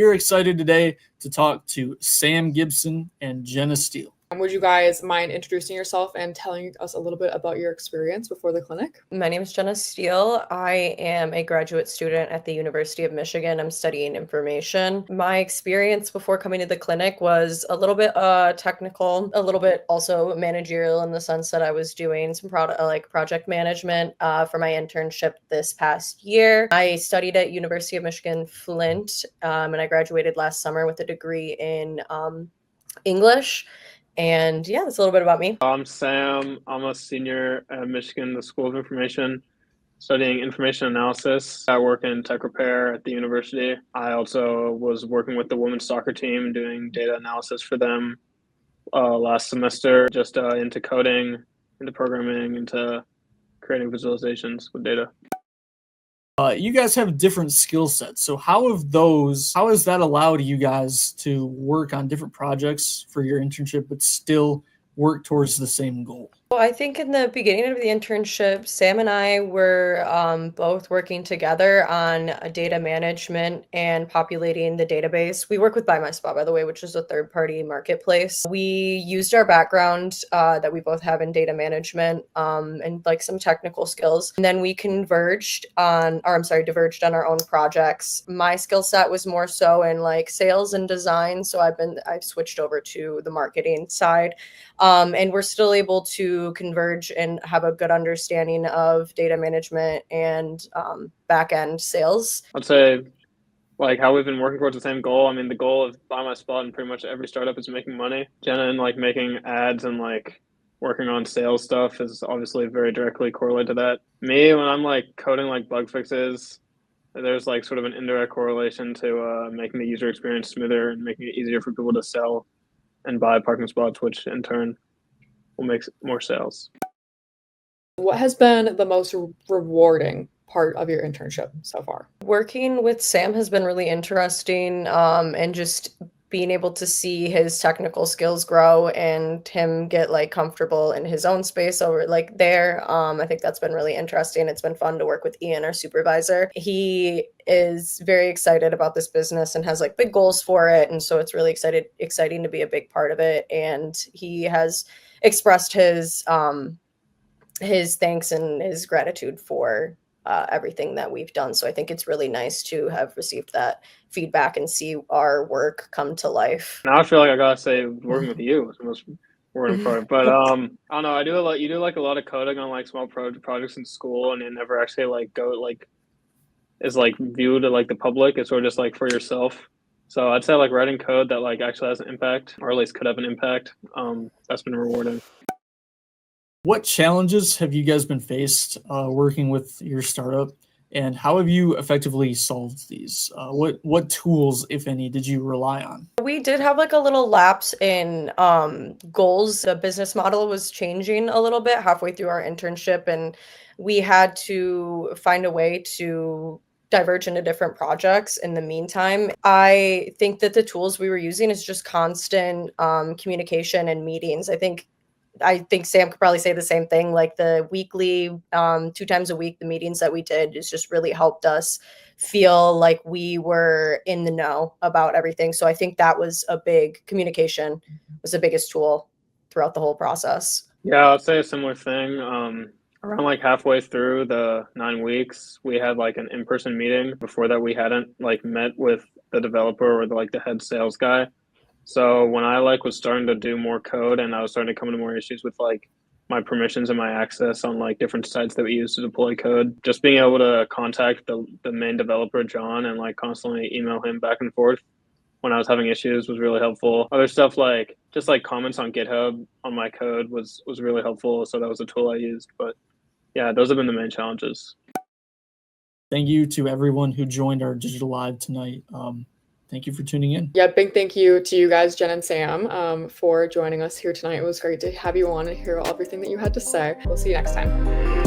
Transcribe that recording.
are excited today to talk to Sam Gibson and Jenna Steele. Would you guys mind introducing yourself and telling us a little bit about your experience before the clinic? My name is Jenna Steele. I am a graduate student at the University of Michigan. I'm studying information. My experience before coming to the clinic was a little bit technical, a little bit also managerial in the sense that I was doing some project management for my internship this past year. I studied at University of Michigan Flint, and I graduated last summer with a degree in English. And yeah, that's a little bit about me. I'm Sam. I'm a senior at Michigan, the School of Information, studying information analysis. I work in tech repair at the university. I also was working with the women's soccer team, doing data analysis for them last semester, just into coding, into programming, into creating visualizations with data. You guys have different skill sets. So how has that allowed you guys to work on different projects for your internship, but still work towards the same goal? Well, I think in the beginning of the internship, Sam and I were both working together on data management and populating the database. We work with BuyMySpot, by the way, which is a third-party marketplace. We used our background that we both have in data management and like some technical skills. And then we diverged on our own projects. My skill set was more so in like sales and design. So I've switch over to the marketing side. And we're still able to converge and have a good understanding of data management and back-end sales. I'd say like how we've been working towards the same goal. I mean, the goal of BuyMySpot and pretty much every startup is making money. Jenna and like making ads and like working on sales stuff is obviously very directly correlated to that. Me, when I'm like coding like bug fixes, there's like sort of an indirect correlation to making the user experience smoother and making it easier for people to sell and buy parking spots, which in turn will make more sales. What has been the most rewarding part of your internship so far? Working with Sam has been really interesting, and just being able to see his technical skills grow and him get like comfortable in his own space over like there. I think that's been really interesting. It's been fun to work with Ian, our supervisor. He is very excited about this business and has like big goals for it. And so it's really exciting to be a big part of it. And he has expressed his thanks and his gratitude for everything that we've done. So I think it's really nice to have received that feedback and see our work come to life. Now I feel like I gotta say working with you is the most rewarding part. But I don't know. You do like a lot of coding on like small projects in school, and it never actually like is like viewed to like the public. It's sort of just like for yourself. So I'd say like writing code that like actually has an impact, or at least could have an impact. That's been rewarding. What challenges have you guys been faced working with your startup, and how have you effectively solved these? What tools, if any, did you rely on? We did have like a little lapse in goals. The business model was changing a little bit halfway through our internship, and we had to find a way to diverge into different projects in the meantime. I think that the tools we were using is just constant communication and meetings. I think Sam could probably say the same thing. Like the weekly, 2 times a week, the meetings that we did has just really helped us feel like we were in the know about everything. So I think that was communication was the biggest tool throughout the whole process. Yeah, I'd say a similar thing. Around like halfway through the 9 weeks, we had like an in-person meeting. Before that, we hadn't like met with the developer or the head sales guy. So when I like was starting to do more code and I was starting to come into more issues with like my permissions and my access on like different sites that we use to deploy code, just being able to contact the main developer, John, and like constantly email him back and forth when I was having issues was really helpful. Other stuff like just like comments on GitHub on my code was really helpful. So that was a tool I used. But yeah, those have been the main challenges. Thank you to everyone who joined our digital live tonight. Thank you for tuning in. Yeah, big thank you to you guys, Jen and Sam, for joining us here tonight. It was great to have you on and hear everything that you had to say. We'll see you next time.